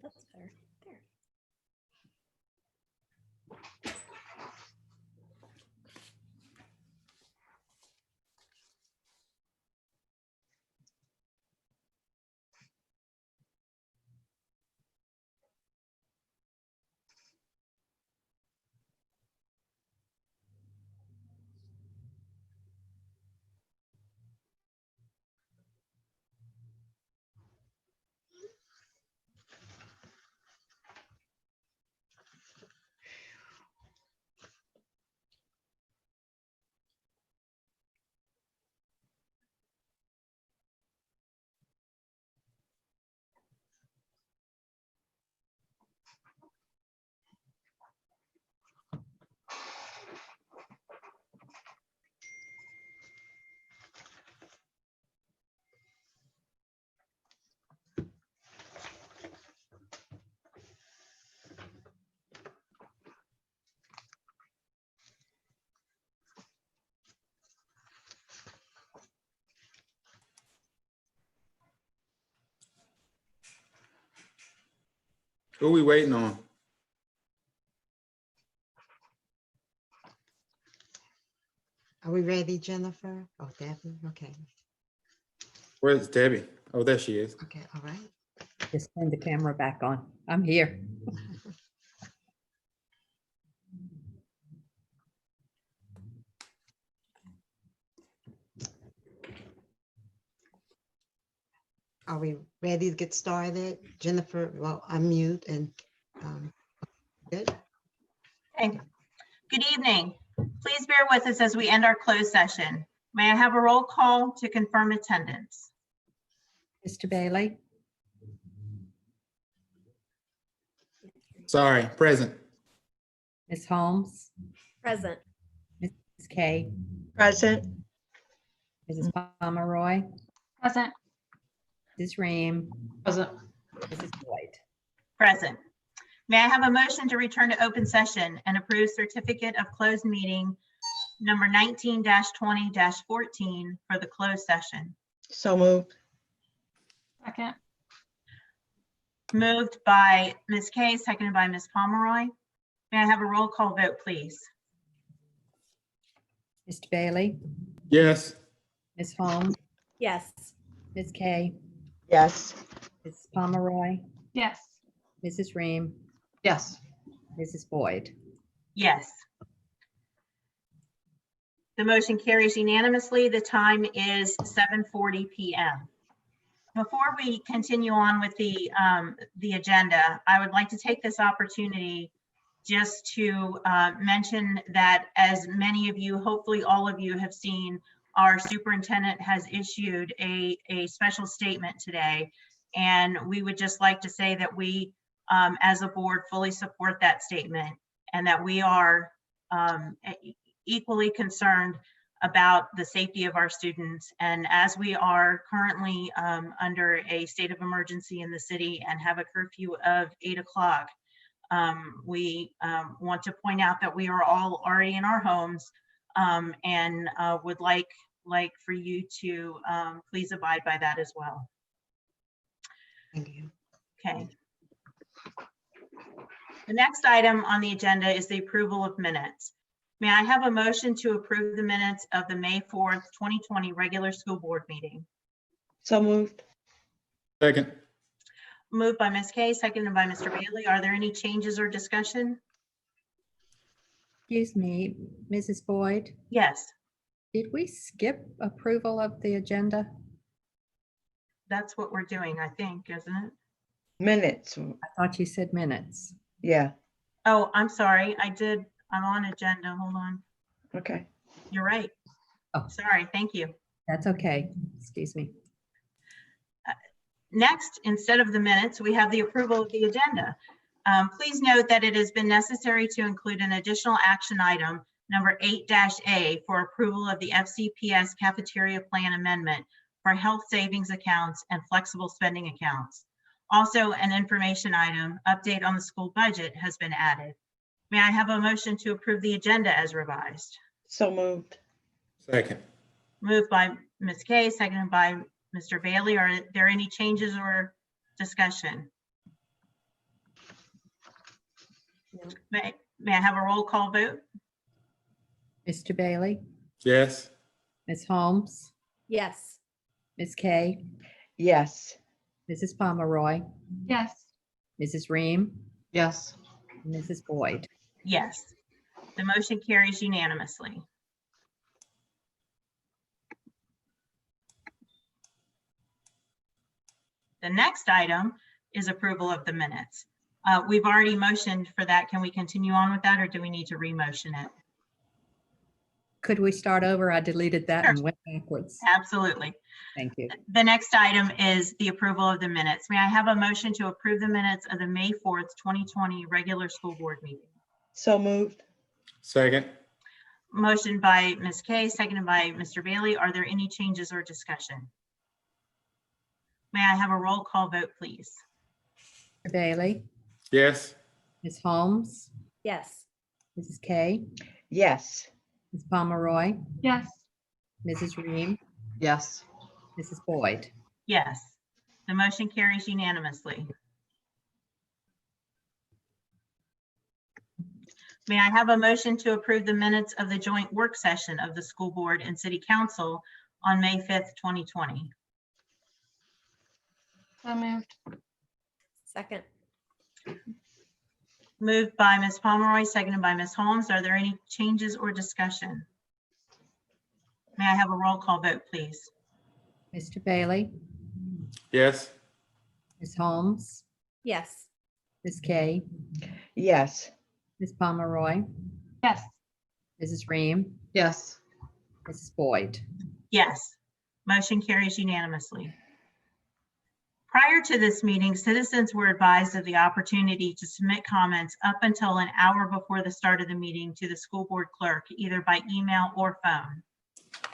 that's better. There. Who are we waiting on? Are we ready, Jennifer? Oh, Debbie, okay. Where's Debbie? Oh, there she is. Okay, all right. Just turn the camera back on. I'm here. Are we ready to get started? Jennifer, well, unmute and good. Okay. Good evening. Please bear with us as we end our closed session. May I have a roll call to confirm attendance? Mr. Bailey, Sorry, present. Ms. Holmes, Present. Ms. Kay, Present. Mrs. Pomeroy, Present. Mrs. Ream, Present. Mrs. Boyd. Present. May I have a motion to return to open session and approve certificate of closed meeting number 19-20-14 for the closed session? So moved. Second. Moved by Ms. Kay, seconded by Ms. Pomeroy. May I have a roll call vote, please? Mr. Bailey, Yes. Ms. Holmes, Yes. Ms. Kay, Yes. Mrs. Pomeroy, Yes. Mrs. Ream, Yes. Mrs. Boyd. Yes. The motion carries unanimously. The time is 7:40 p.m. Before we continue on with the agenda, I would like to take this opportunity just to mention that, as many of you, hopefully all of you, have seen, our superintendent has issued a special statement today. And we would just like to say that we, as a board, fully support that statement, and that we are equally concerned about the safety of our students. And as we are currently under a state of emergency in the city and have a curfew of 8 o'clock, we want to point out that we are all already in our homes, and would like for you to please abide by that as well. Thank you. Okay. The next item on the agenda is the approval of minutes. May I have a motion to approve the minutes of the May 4th, 2020 regular school board meeting? So moved. Second. Moved by Ms. Kay, seconded by Mr. Bailey. Are there any changes or discussion? Excuse me, Mrs. Boyd, Yes, did we skip approval of the agenda? that's what we're doing, I think, isn't it? Minutes. I thought you said minutes. Yeah. Oh, I'm sorry. I'm on agenda. Hold on. Okay. You're right. Oh. Sorry. Thank you. That's okay. Excuse me. Next, instead of the minutes, we have the approval of the agenda. Please note that it has been necessary to include an additional action item, number 8-A, for approval of the FCPS cafeteria plan amendment for health savings accounts and flexible spending accounts. Also, an information item, update on the school budget, has been added. May I have a motion to approve the agenda as revised? So moved. Second. Moved by Ms. Kay, seconded by Mr. Bailey. Are there any changes or discussion? May I have a roll call vote? Mr. Bailey, Yes. Ms. Holmes, Yes. Ms. Kay, Yes. Mrs. Pomeroy, Yes. Mrs. Ream, Yes. and Mrs. Boyd. Yes. The motion carries unanimously. The next item is approval of the minutes. We've already motioned for that. Can we continue on with that, or do we need to re-motion it? Could we start over? I deleted that and went backwards. Absolutely. Thank you. The next item is the approval of the minutes. May I have a motion to approve the minutes of the May 4th, 2020 regular school board meeting? So moved. Second. Motion by Ms. Kay, seconded by Mr. Bailey. Are there any changes or discussion? May I have a roll call vote, please? Mr. Bailey, Yes. Ms. Holmes, Yes. Mrs. Kay, Yes. Ms. Pomeroy, Yes. Mrs. Ream, Yes. Mrs. Boyd. Yes. The motion carries unanimously. May I have a motion to approve the minutes of the joint work session of the school board and city council on May 5th, 2020? So moved. Second. Moved by Ms. Pomeroy, seconded by Ms. Holmes. Are there any changes or discussion? May I have a roll call vote, please? Mr. Bailey, Yes. Ms. Holmes, Yes. Ms. Kay, Yes. Ms. Pomeroy, Yes. Mrs. Ream, Yes. Mrs. Boyd. Yes. Motion carries unanimously. Prior to this meeting, citizens were advised of the opportunity to submit comments up until an hour before the start of the meeting to the school board clerk, either by email or phone.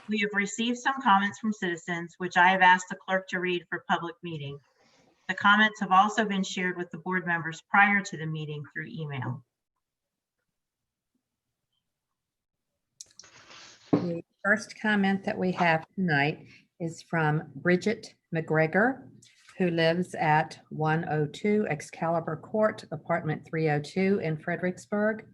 We have received some comments from citizens, which I have asked the clerk to read for public meeting. The comments have also been shared with the board members prior to the meeting through email. The first comment that we have tonight is from Bridget McGregor, who lives at 102 Excalibur Court, apartment 302 in Fredericksburg.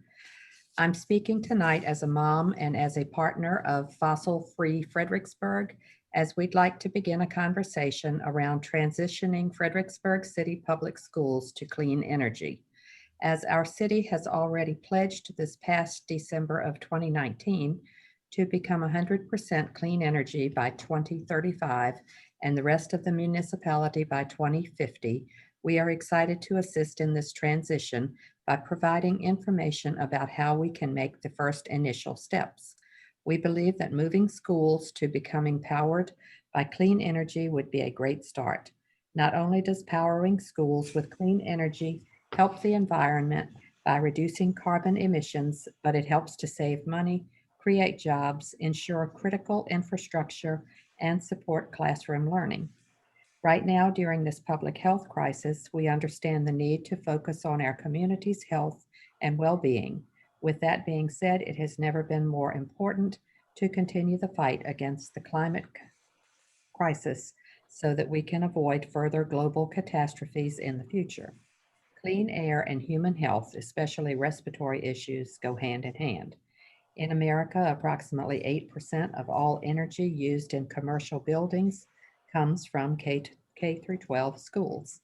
I'm speaking tonight as a mom and as a partner of Fossil Free Fredericksburg, as we'd like to begin a conversation around transitioning Fredericksburg City Public Schools to clean energy. As our city has already pledged this past December of 2019 to become 100% clean energy by 2035 and the rest of the municipality by 2050, we are excited to assist in this transition by providing information about how we can make the first initial steps. We believe that moving schools to becoming powered by clean energy would be a great start. Not only does powering schools with clean energy help the environment by reducing carbon emissions, but it helps to save money, create jobs, ensure critical infrastructure, and support classroom learning. Right now, during this public health crisis, we understand the need to focus on our community's health and well-being. With that being said, it has never been more important to continue the fight against the climate crisis so that we can avoid further global catastrophes in the future. Clean air and human health, especially respiratory issues, go hand in hand. In America, approximately 8% of all energy used in commercial buildings comes from K through 12 schools.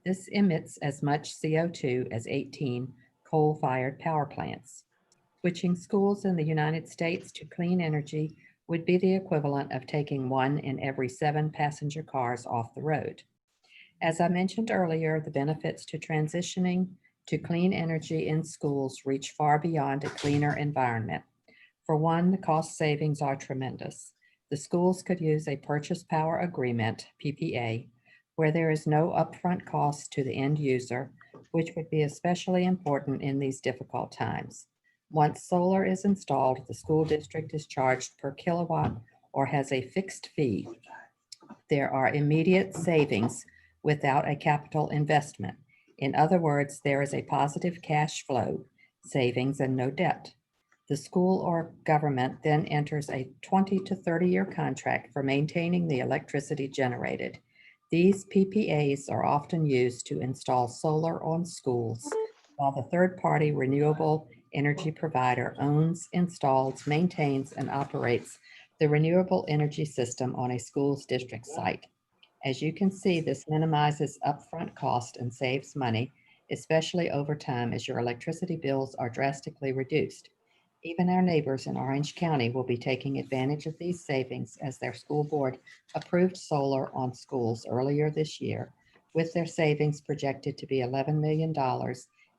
This emits as much CO2 as 18 coal-fired power plants. Switching schools in the United States to clean energy would be the equivalent of taking 1 in every 7 passenger cars off the road. As I mentioned earlier, the benefits to transitioning to clean energy in schools reach far beyond a cleaner environment. For one, the cost savings are tremendous. The schools could use a purchase power agreement, PPA, where there is no upfront cost to the end user, which would be especially important in these difficult times. Once solar is installed, the school district is charged per kilowatt or has a fixed fee. There are immediate savings without a capital investment. In other words, there is a positive cash flow, savings, and no debt. The school or government then enters a 20 to 30-year contract for maintaining the electricity generated. These PPAs are often used to install solar on schools while the third-party renewable energy provider owns, installs, maintains, and operates the renewable energy system on a school's district site. As you can see, this minimizes upfront cost and saves money, especially over time as your electricity bills are drastically reduced. Even our neighbors in Orange County will be taking advantage of these savings as their school board approved solar on schools earlier this year, with their savings projected to be $11 million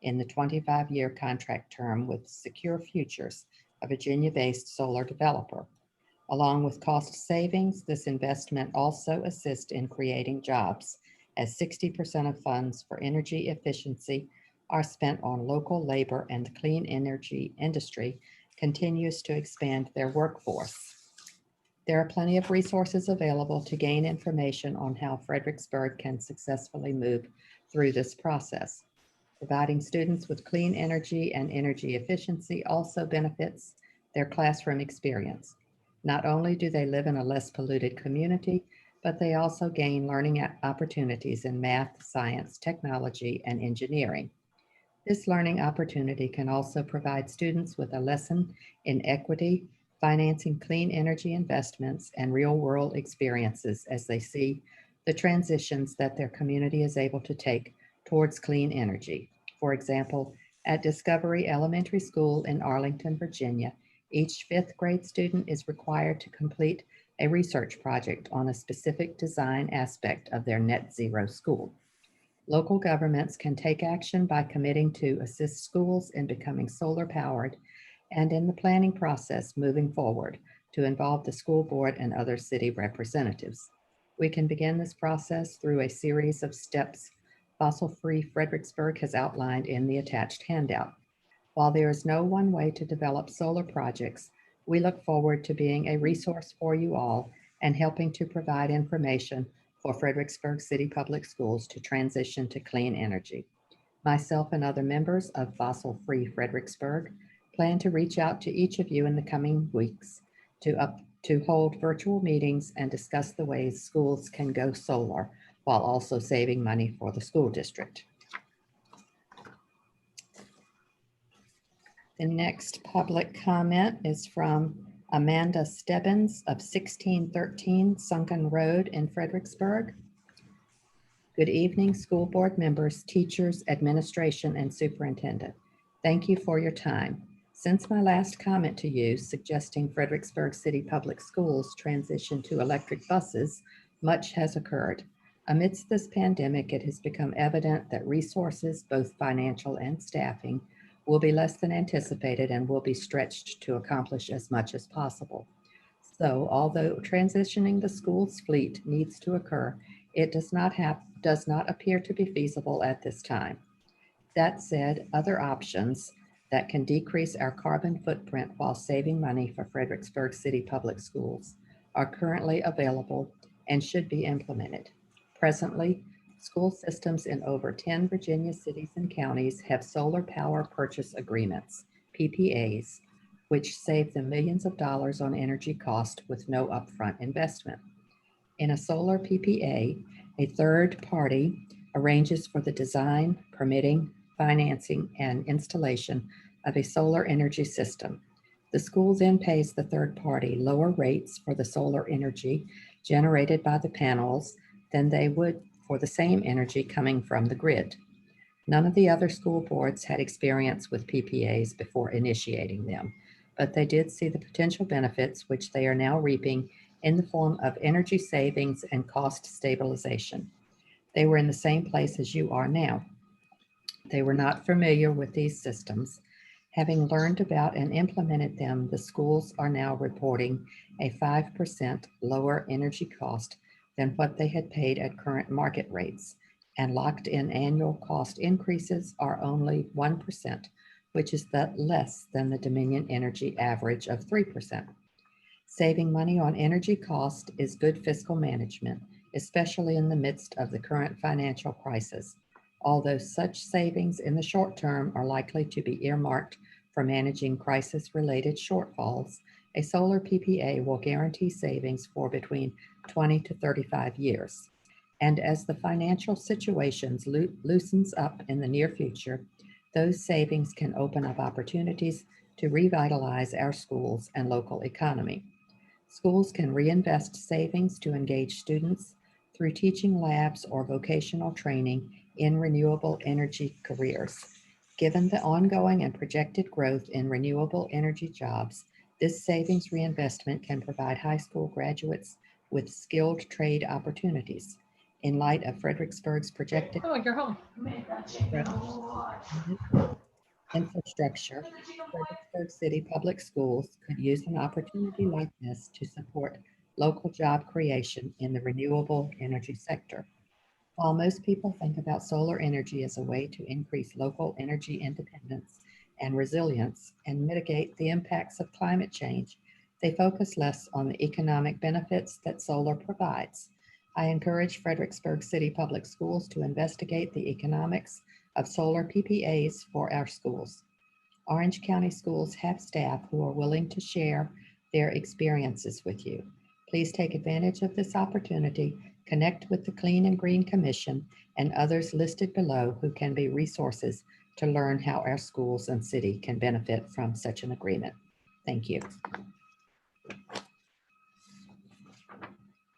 in the 25-year contract term with Secure Futures, a Virginia-based solar developer. Along with cost savings, this investment also assists in creating jobs, as 60% of funds for energy efficiency are spent on local labor, and the clean energy industry continues to expand their workforce. There are plenty of resources available to gain information on how Fredericksburg can successfully move through this process. Providing students with clean energy and energy efficiency also benefits their classroom experience. Not only do they live in a less polluted community, but they also gain learning opportunities in math, science, technology, and engineering. This learning opportunity can also provide students with a lesson in equity, financing clean energy investments, and real-world experiences as they see the transitions that their community is able to take towards clean energy. For example, at Discovery Elementary School in Arlington, Virginia, each fifth grade student is required to complete a research project on a specific design aspect of their net zero school. Local governments can take action by committing to assist schools in becoming solar powered and in the planning process moving forward to involve the school board and other city representatives. We can begin this process through a series of steps Fossil-Free Fredericksburg has outlined in the attached handout. While there is no one way to develop solar projects, we look forward to being a resource for you all and helping to provide information for Fredericksburg City Public Schools to transition to clean energy. Myself and other members of Fossil-Free Fredericksburg plan to reach out to each of you in the coming weeks to hold virtual meetings and discuss the ways schools can go solar while also saving money for the school district. The next public comment is from Amanda Stebbins of 1613 Sunken Road in Fredericksburg. Good evening, school board members, teachers, administration, and superintendent. Thank you for your time. Since my last comment to you suggesting Fredericksburg City Public Schools transition to electric buses, much has occurred. Amidst this pandemic, it has become evident that resources, both financial and staffing, will be less than anticipated and will be stretched to accomplish as much as possible. So, although transitioning the school's fleet needs to occur, it does not appear to be feasible at this time. That said, other options that can decrease our carbon footprint while saving money for Fredericksburg City Public Schools are currently available and should be implemented. Presently, school systems in over 10 Virginia cities and counties have solar power purchase agreements, PPAs, which save them millions of dollars on energy cost with no upfront investment. In a solar PPA, a third party arranges for the design, permitting, financing, and installation of a solar energy system. The school then pays the third party lower rates for the solar energy generated by the panels than they would for the same energy coming from the grid. None of the other school boards had experience with PPAs before initiating them, but they did see the potential benefits which they are now reaping in the form of energy savings and cost stabilization. They were in the same place as you are now. They were not familiar with these systems. Having learned about and implemented them, the schools are now reporting a 5% lower energy cost than what they had paid at current market rates, and locked-in annual cost increases are only 1%, which is less than the Dominion Energy average of 3%. Saving money on energy cost is good fiscal management, especially in the midst of the current financial crisis. Although such savings in the short term are likely to be earmarked for managing crisis-related shortfalls, a solar PPA will guarantee savings for between 20 to 35 years. And as the financial situations loosens up in the near future, Those savings can open up opportunities to revitalize our schools and local economy. Schools can reinvest savings to engage students through teaching labs or vocational training in renewable energy careers. Given the ongoing and projected growth in renewable energy jobs, this savings reinvestment can provide high school graduates with skilled trade opportunities. In light of Fredericksburg's projected Oh, you're home. infrastructure, Fredericksburg City Public Schools could use an opportunity like this to support local job creation in the renewable energy sector. While most people think about solar energy as a way to increase local energy independence and resilience and mitigate the impacts of climate change, they focus less on the economic benefits that solar provides. I encourage Fredericksburg City Public Schools to investigate the economics of solar PPAs for our schools. Orange County schools have staff who are willing to share their experiences with you. Please take advantage of this opportunity, connect with the Clean and Green Commission and others listed below who can be resources to learn how our schools and city can benefit from such an agreement. Thank you.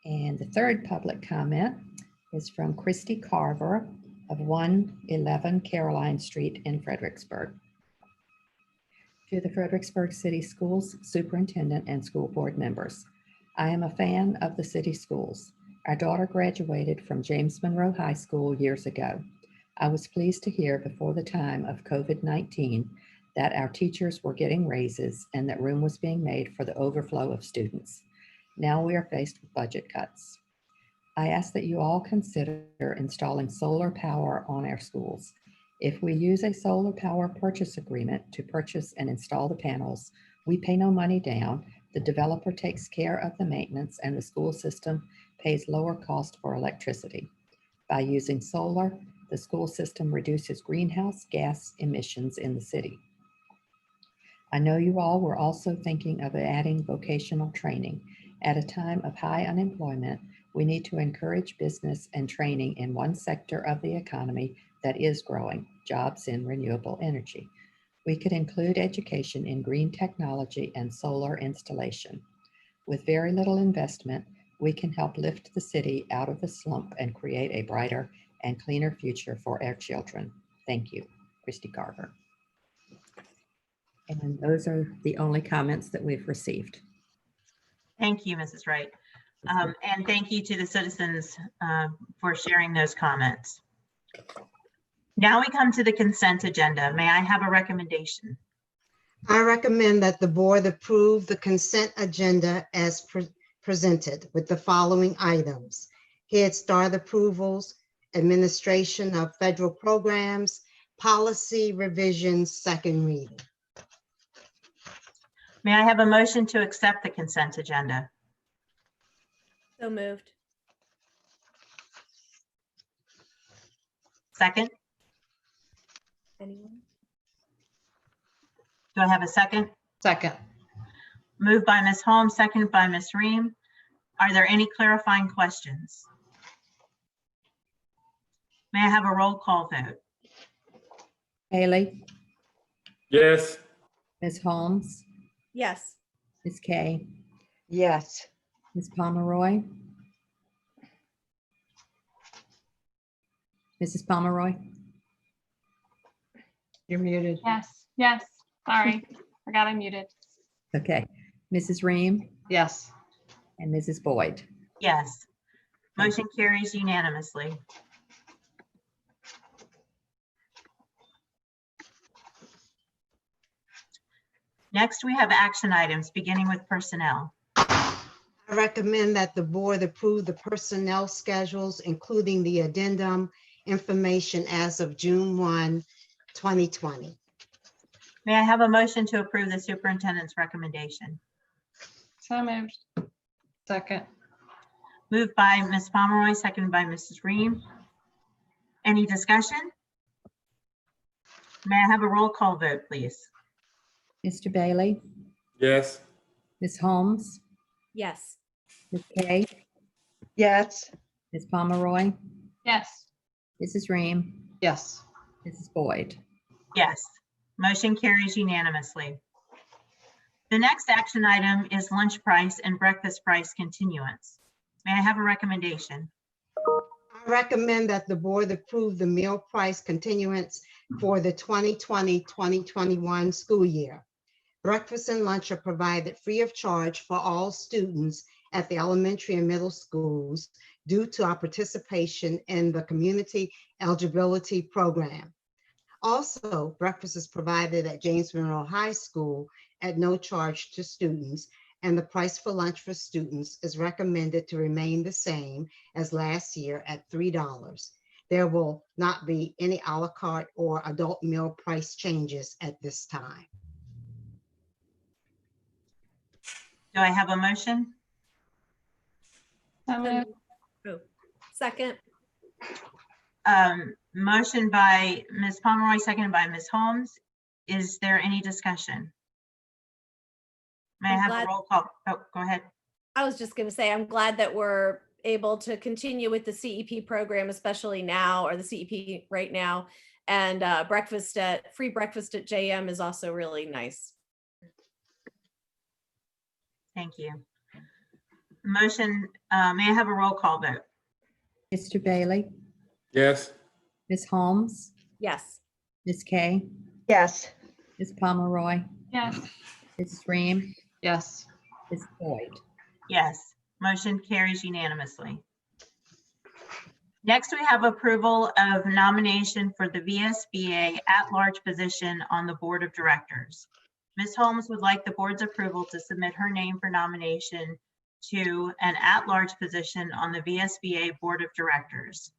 And the third public comment is from Christy Carver of 111 Caroline Street in Fredericksburg. To the Fredericksburg City Schools Superintendent and school board members, I am a fan of the city schools. Our daughter graduated from James Monroe High School years ago. I was pleased to hear before the time of COVID-19 that our teachers were getting raises and that room was being made for the overflow of students. Now we are faced with budget cuts. I ask that you all consider installing solar power on our schools. If we use a solar power purchase agreement to purchase and install the panels, we pay no money down. The developer takes care of the maintenance and the school system pays lower cost for electricity. By using solar, the school system reduces greenhouse gas emissions in the city. I know you all were also thinking of adding vocational training. At a time of high unemployment, we need to encourage business and training in one sector of the economy that is growing, jobs in renewable energy. We could include education in green technology and solar installation. With very little investment, we can help lift the city out of the slump and create a brighter and cleaner future for our children. Thank you, Christy Carver. And those are the only comments that we've received. Thank you, Mrs. Wright. And thank you to the citizens for sharing those comments. Now we come to the consent agenda. May I have a recommendation? I recommend that the board approve the consent agenda as presented with the following items: Head Start approvals, administration of federal programs, policy revisions, second reading. May I have a motion to accept the consent agenda? So moved. Second? Anyone? Do I have a second? Second. Moved by Ms. Holmes, seconded by Ms. Ream. Are there any clarifying questions? May I have a roll call vote? Haley, Yes. Ms. Holmes, Yes. Ms. Kay, Yes. Ms. Pomeroy, Mrs. Pomeroy, You're muted. Yes, yes. Sorry, forgot I muted. okay, Mrs. Ream, Yes. and Mrs. Boyd. Yes. Motion carries unanimously. Next, we have action items, beginning with personnel. I recommend that the board approve the personnel schedules, including the addendum information as of June 1, 2020. May I have a motion to approve the superintendent's recommendation? So moved. Second. Moved by Ms. Pomeroy, seconded by Mrs. Ream. Any discussion? May I have a roll call vote, please? Mr. Bailey, Yes. Ms. Holmes, Yes. Ms. Kay, Yes. Ms. Pomeroy, Yes. Mrs. Ream, Yes. Mrs. Boyd. Yes, motion carries unanimously. The next action item is lunch price and breakfast price continuance. May I have a recommendation? I recommend that the board approve the meal price continuance for the 2020-2021 school year. Breakfast and lunch are provided free of charge for all students at the elementary and middle schools due to our participation in the Community Eligibility Program. Also, breakfast is provided at James Monroe High School at no charge to students, and the price for lunch for students is recommended to remain the same as last year at $3. There will not be any a la carte or adult meal price changes at this time. Do I have a motion? So So moved. moved. Oh, second. Motion by Ms. Pomeroy, seconded by Ms. Holmes. Is there any discussion? May I I'm have a glad- roll call? Oh, go ahead. I was just going to say, I'm glad that we're able to continue with the CEP program, especially now, or the CEP right now. And free breakfast at JM is also really nice. Thank you. Motion, may I have a roll call vote? Mr. Bailey, Yes. Ms. Holmes, Yes. Ms. Kay, Yes. Ms. Pomeroy, Yes. Ms. Ream, Yes. Ms. Boyd. Yes, motion carries unanimously. Next, we have approval of nomination for the VSBA at-large position on the Board of Directors. Ms. Holmes would like the board's approval to submit her name for nomination to an at-large position on the VSBA Board of Directors.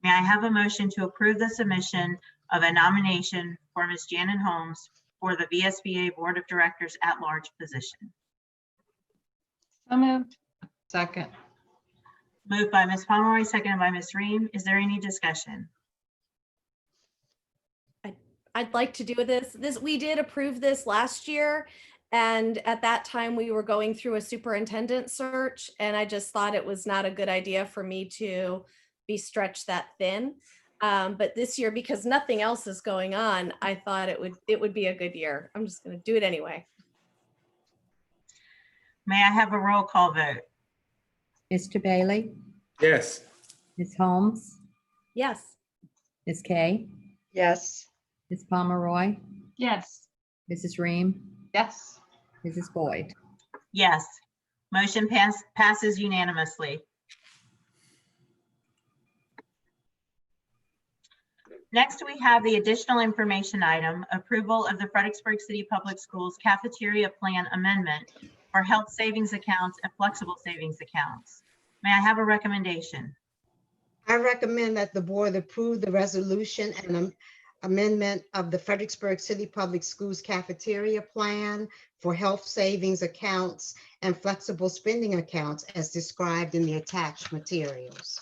May I have a motion to approve the submission of a nomination for Ms. Janet Holmes for the VSBA Board of Directors at-large position? So moved. Second. Moved by Ms. Pomeroy, seconded by Ms. Ream. Is there any discussion? I'd like to do this. We did approve this last year. And at that time, we were going through a superintendent search, and I just thought it was not a good idea for me to be stretched that thin. But this year, because nothing else is going on, I thought it would be a good year. I'm just going to do it anyway. May I have a roll call vote? Mr. Bailey, Yes. Ms. Holmes, Yes. Ms. Kay, Yes. Ms. Pomeroy, Yes. Mrs. Ream, Yes. Mrs. Boyd. Yes, motion passes unanimously. Next, we have the additional information item, approval of the Fredericksburg City Public Schools cafeteria plan amendment for health savings accounts and flexible savings accounts. May I have a recommendation? I recommend that the board approve the resolution and amendment of the Fredericksburg City Public Schools cafeteria plan for health savings accounts and flexible spending accounts as described in the attached materials.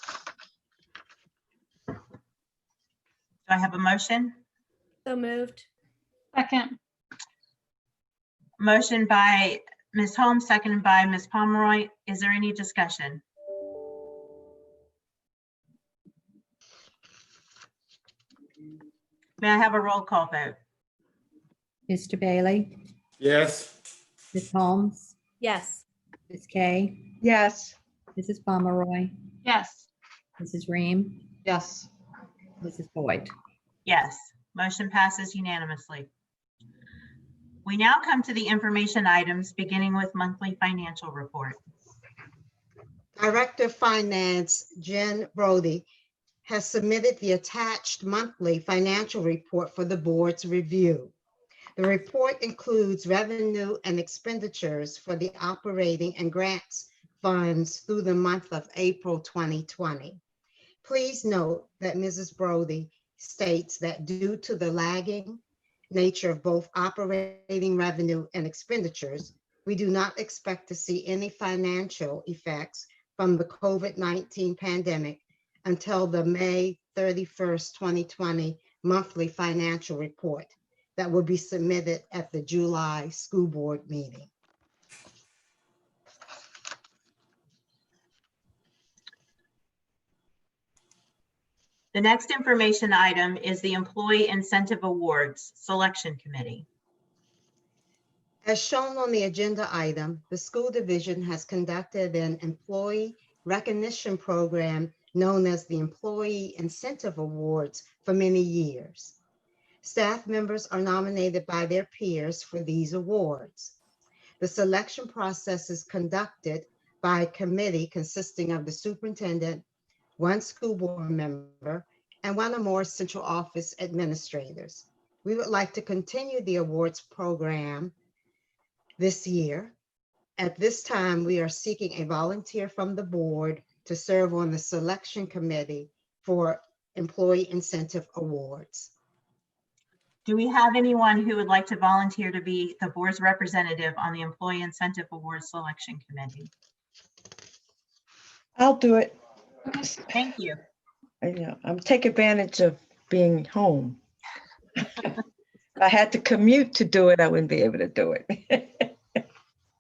Do I have a motion? So moved. Second. Motion by Ms. Holmes, seconded by Ms. Pomeroy. Is there any discussion? May I have a roll call vote? Mr. Bailey, Yes. Ms. Holmes, Yes. Ms. Kay, Yes. Mrs. Pomeroy, Yes. Mrs. Ream, Yes. Mrs. Boyd. Yes, motion passes unanimously. We now come to the information items, beginning with monthly financial report. Director of Finance, Jen Brody, has submitted the attached monthly financial report for the board's review. The report includes revenue and expenditures for the operating and grants funds through the month of April 2020. Please note that Mrs. Brody states that due to the lagging nature of both operating revenue and expenditures, we do not expect to see any financial effects from the COVID-19 pandemic until the May 31st, 2020 monthly financial report that will be submitted at the July school board meeting. The next information item is the Employee Incentive Awards Selection Committee. As shown on the agenda item, the school division has conducted an employee recognition program known as the Employee Incentive Awards for many years. Staff members are nominated by their peers for these awards. The selection process is conducted by a committee consisting of the superintendent, one school board member, and one or more central office administrators. We would like to continue the awards program this year. At this time, we are seeking a volunteer from the board to serve on the selection committee for employee incentive awards. Do we have anyone who would like to volunteer to be the board's representative on the Employee Incentive Awards Selection Committee? I'll do it. Thank you. I'm take advantage of being home. If I had to commute to do it, I wouldn't be able to do it.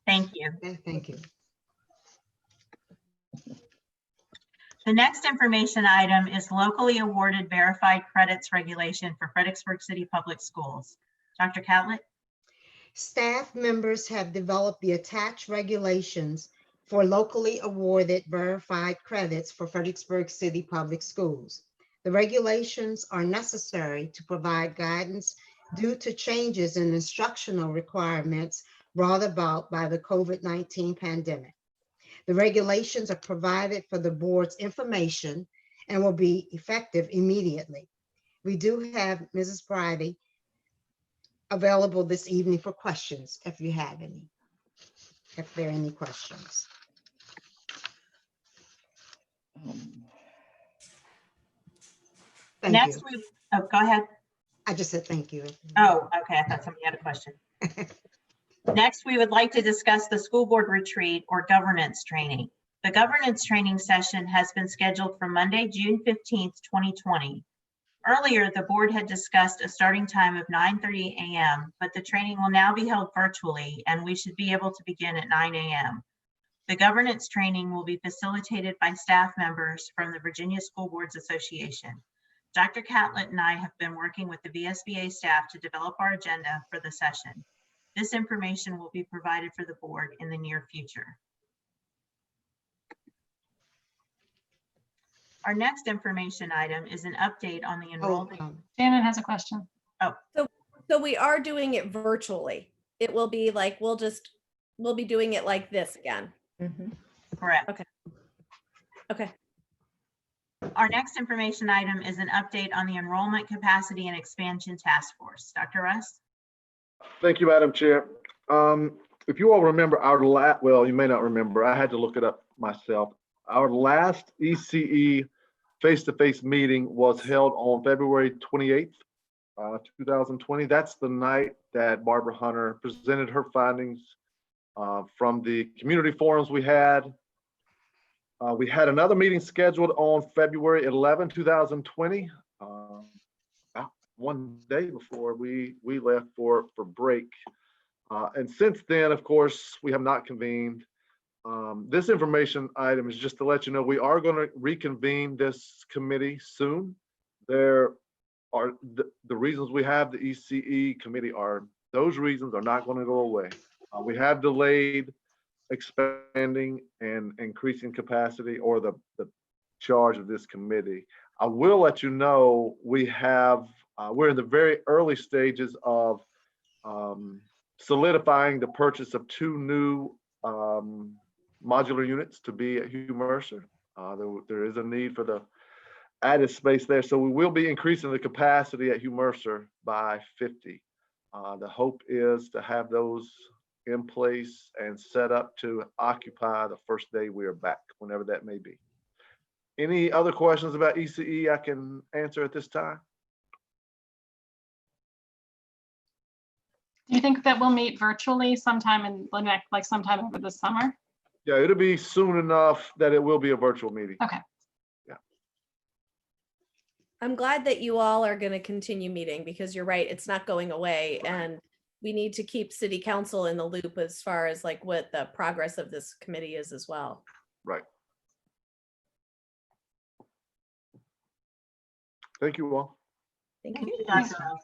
Thank you. Okay, thank you. The next information item is locally awarded verified credits regulation for Fredericksburg City Public Schools. Dr. Catlett? Staff members have developed the attached regulations for locally awarded verified credits for Fredericksburg City Public Schools. The regulations are necessary to provide guidance due to changes in instructional requirements brought about by the COVID-19 pandemic. The regulations are provided for the board's information and will be effective immediately. We do have Mrs. Bridie available this evening for questions if you have any, if there are any questions. Thank Next, you. oh, go ahead. I just said thank you. Oh, okay. I thought somebody had a question. Next, we would like to discuss the school board retreat or governance training. The governance training session has been scheduled for Monday, June 15th, 2020. Earlier, the board had discussed a starting time of 9:30 a.m., but the training will now be held virtually and we should be able to begin at 9 a.m. The governance training will be facilitated by staff members from the Virginia School Boards Association. Dr. Catlett and I have been working with the VSBA staff to develop our agenda for the session. This information will be provided for the board in the near future. Our next information item is an update on the Oh, enrollment. Shannon has a question. So we are doing it virtually. It will be like, we'll be doing it like this again. Mhm. Correct. Okay. Our next information item is an update on the Enrollment Capacity and Expansion Task Force. Dr. Russ? Thank you, Madam Chair. If you all remember well, you may not remember, I had to look it up myself. Our last ECE face-to-face meeting was held on February 28th, 2020. That's the night that Barbara Hunter presented her findings from the community forums we had. We had another meeting scheduled on February 11, 2020, about one day before we left for break. And since then, of course, we have not convened. This information item is just to let you know we are going to reconvene this committee soon. There are the reasons we have the ECE committee are, those reasons are not going to go away. We have delayed expanding and increasing capacity or the charge of this committee. I will let you know we have, we're in the very early stages of solidifying the purchase of 2 new modular units to be at Hugh Mercer. There is a need for the added space there. So we will be increasing the capacity at Hugh Mercer by 50. The hope is to have those in place and set up to occupy the first day we are back, whenever that may be. Any other questions about ECE I can answer at this time? Do you think that we'll meet virtually sometime in the next, like sometime over the summer? Yeah, it'll be soon enough that it will be a virtual meeting. Okay. I'm glad that you all are going to continue meeting because you're right, it's not going away. And we need to keep city council in the loop as far as like what the progress of this committee is as well. Right. Thank you all. Thank Thank you. you, Dr. Rose.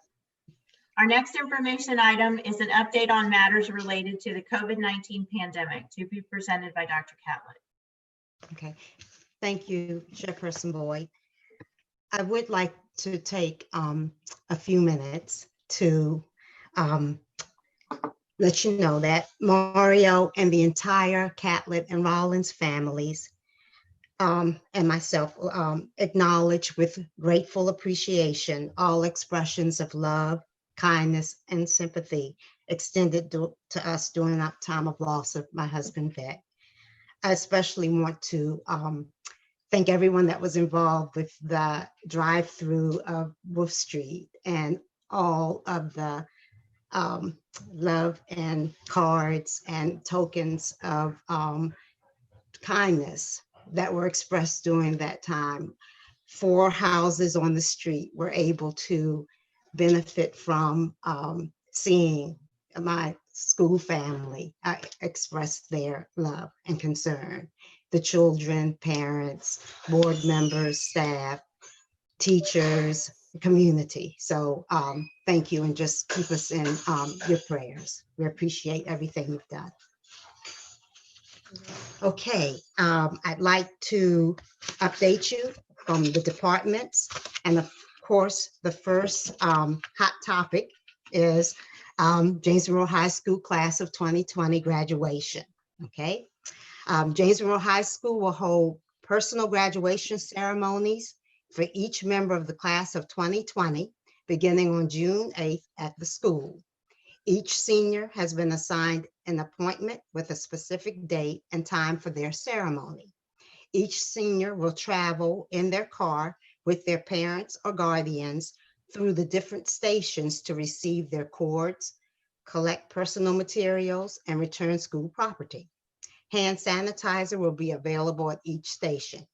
Our next information item is an update on matters related to the COVID-19 pandemic to be presented by Dr. Catlett. Okay, thank you, Chairperson Boyd. I would like to take a few minutes to let you know that Mario and the entire Catlett and Rollins families and myself acknowledge with grateful appreciation all expressions of love, kindness, and sympathy extended to us during that time of loss of my husband, Vic. I especially want to thank everyone that was involved with the drive-through of Wolf Street and all of the love and cards and tokens of kindness that were expressed during that time. 4 houses on the street were able to benefit from seeing my school family express their love and concern. The children, parents, board members, staff, teachers, community. So thank you, and just keep us in your prayers. We appreciate everything you've done. Okay, I'd like to update you from the departments. And of course, the first hot topic is Janesboro High School class of 2020 graduation. Okay, Janesboro High School will hold personal graduation ceremonies for each member of the class of 2020, beginning on June 8th at the school. Each senior has been assigned an appointment with a specific date and time for their ceremony. Each senior will travel in their car with their parents or guardians through the different stations to receive their cords, collect personal materials, and return school property. Hand sanitizer will be available at each station.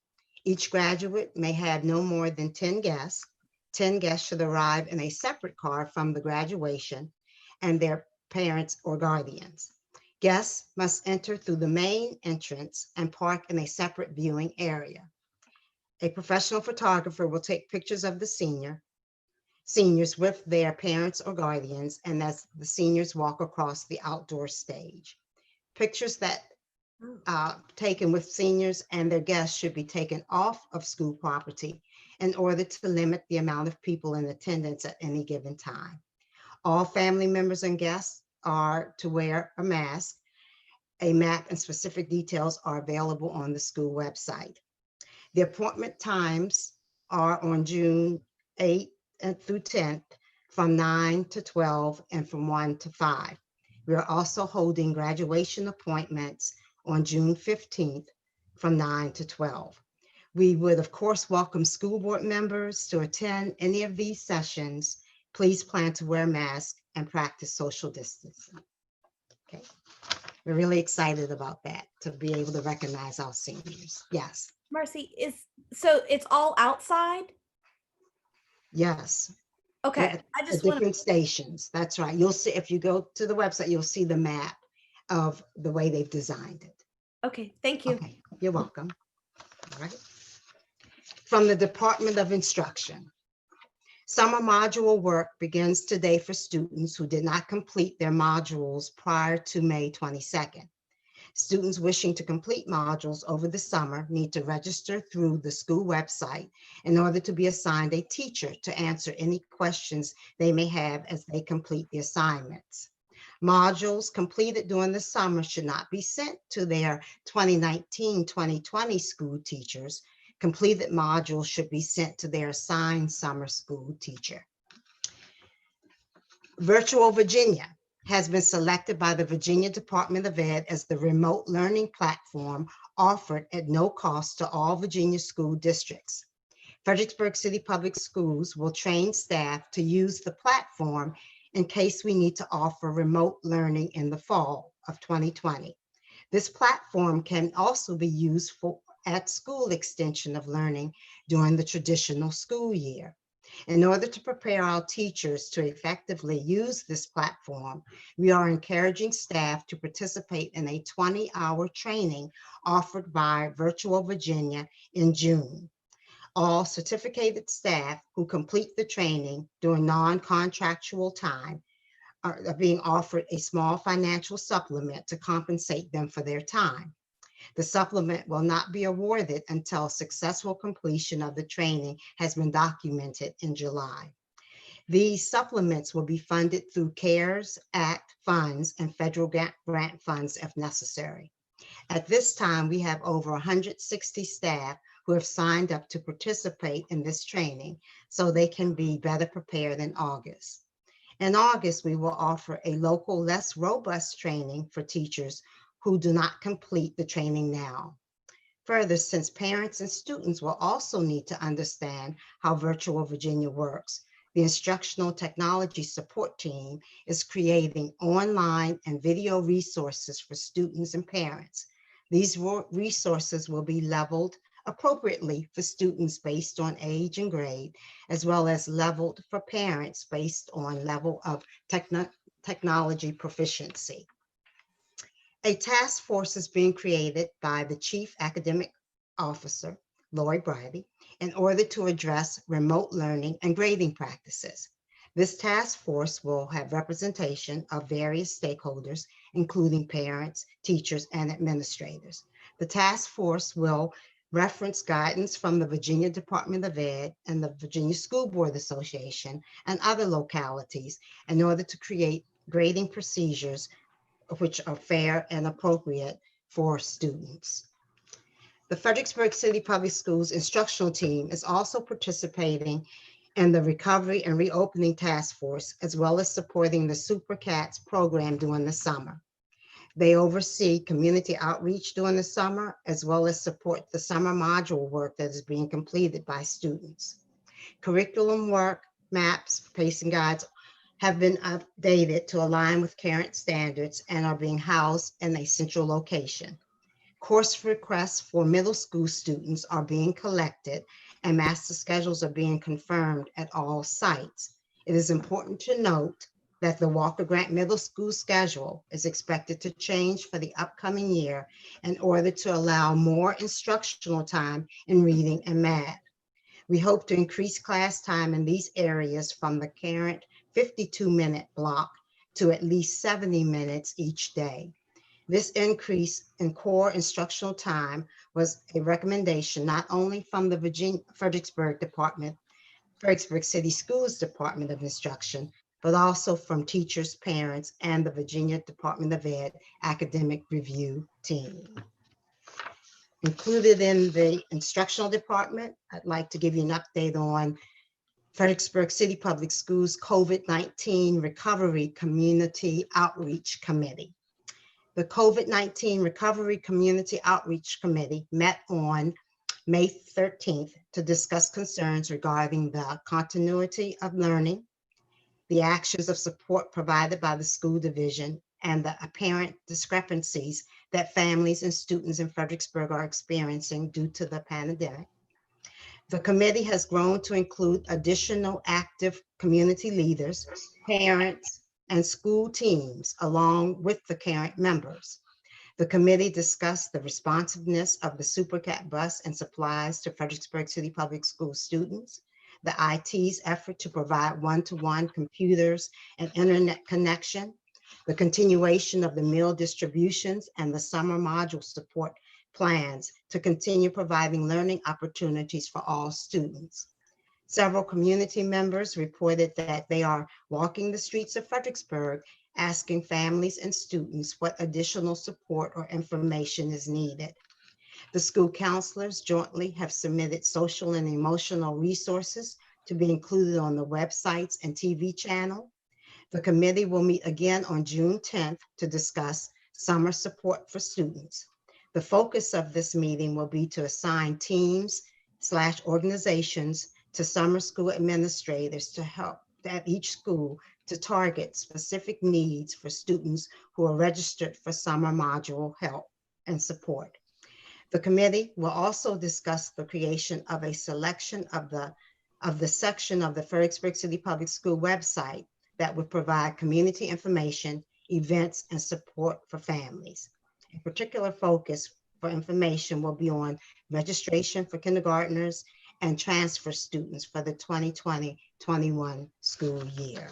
Each graduate may have no more than 10 guests. 10 guests should arrive in a separate car from the graduation and their parents or guardians. Guests must enter through the main entrance and park in a separate viewing area. A professional photographer will take pictures of the seniors with their parents or guardians, and as the seniors walk across the outdoor stage. Pictures that taken with seniors and their guests should be taken off of school property in order to limit the amount of people in attendance at any given time. All family members and guests are to wear a mask. A map and specific details are available on the school website. The appointment times are on June 8th through 10th from 9 to 12 and from 1 to 5. We are also holding graduation appointments on June 15th from 9 to 12. We would, of course, welcome school board members to attend any of these sessions. Please plan to wear a mask and practice social distancing. Okay, we're really excited about that, to be able to recognize our seniors. Yes. Marcy, so it's all outside? Yes. Okay, At I just different want to, stations. That's right. You'll see, if you go to the website, you'll see the map of the way they've designed it. okay, thank you. Okay, you're welcome. All right. From the Department of Instruction. Summer module work begins today for students who did not complete their modules prior to May 22nd. Students wishing to complete modules over the summer need to register through the school website in order to be assigned a teacher to answer any questions they may have as they complete the assignments. Modules completed during the summer should not be sent to their 2019-2020 school teachers. Completed modules should be sent to their assigned summer school teacher. Virtual Virginia has been selected by the Virginia Department of Ed as the remote learning platform offered at no cost to all Virginia school districts. Fredericksburg City Public Schools will train staff to use the platform in case we need to offer remote learning in the fall of 2020. This platform can also be used for at-school extension of learning during the traditional school year. In order to prepare our teachers to effectively use this platform, we are encouraging staff to participate in a 20-hour training offered by Virtual Virginia in June. All certificated staff who complete the training during non-contractual time are being offered a small financial supplement to compensate them for their time. The supplement will not be awarded until successful completion of the training has been documented in July. These supplements will be funded through CARES Act funds and federal grant funds if necessary. At this time, we have over 160 staff who have signed up to participate in this training so they can be better prepared in August. In August, we will offer a local, less robust training for teachers who do not complete the training now. Further, since parents and students will also need to understand how Virtual Virginia works, the Instructional Technology Support Team is creating online and video resources for students and parents. These resources will be leveled appropriately for students based on age and grade, as well as leveled for parents based on level of technology proficiency. A task force is being created by the Chief Academic Officer, Lori Bridey, in order to address remote learning and grading practices. This task force will have representation of various stakeholders, including parents, teachers, and administrators. The task force will reference guidance from the Virginia Department of Ed and the Virginia School Board Association and other localities in order to create grading procedures which are fair and appropriate for students. The Fredericksburg City Public Schools instructional team is also participating in the Recovery and Reopening Task Force, as well as supporting the Super Cats program during the summer. They oversee community outreach during the summer, as well as support the summer module work that is being completed by students. Curriculum work, maps, pacing guides have been updated to align with current standards and are being housed in a central location. Course requests for middle school students are being collected and master schedules are being confirmed at all sites. It is important to note that the Walker Grant Middle School schedule is expected to change for the upcoming year in order to allow more instructional time in reading and math. We hope to increase class time in these areas from the current 52-minute block to at least 70 minutes each day. This increase in core instructional time was a recommendation not only from the Fredericksburg City Schools Department of Instruction, but also from teachers, parents, and the Virginia Department of Ed Academic Review Team. Included in the instructional department, I'd like to give you an update on Fredericksburg City Public Schools COVID-19 Recovery Community Outreach Committee. The COVID-19 Recovery Community Outreach Committee met on May 13th to discuss concerns regarding the continuity of learning, the actions of support provided by the school division, and the apparent discrepancies that families and students in Fredericksburg are experiencing due to the pandemic. The committee has grown to include additional active community leaders, parents, and school teams, along with the current members. The committee discussed the responsiveness of the SuperCat bus and supplies to Fredericksburg City Public School students, the IT's effort to provide one-to-one computers and internet connection, the continuation of the meal distributions, and the summer module support plans to continue providing learning opportunities for all students. Several community members reported that they are walking the streets of Fredericksburg asking families and students what additional support or information is needed. The school counselors jointly have submitted social and emotional resources to be included on the websites and TV channel. The committee will meet again on June 10th to discuss summer support for students. The focus of this meeting will be to assign teams/organizations to summer school administrators to help at each school to target specific needs for students who are registered for summer module help and support. The committee will also discuss the creation of a selection of the section of the Fredericksburg City Public School website that would provide community information, events, and support for families. A particular focus for information will be on registration for kindergartners and transfer students for the 2020-21 school year.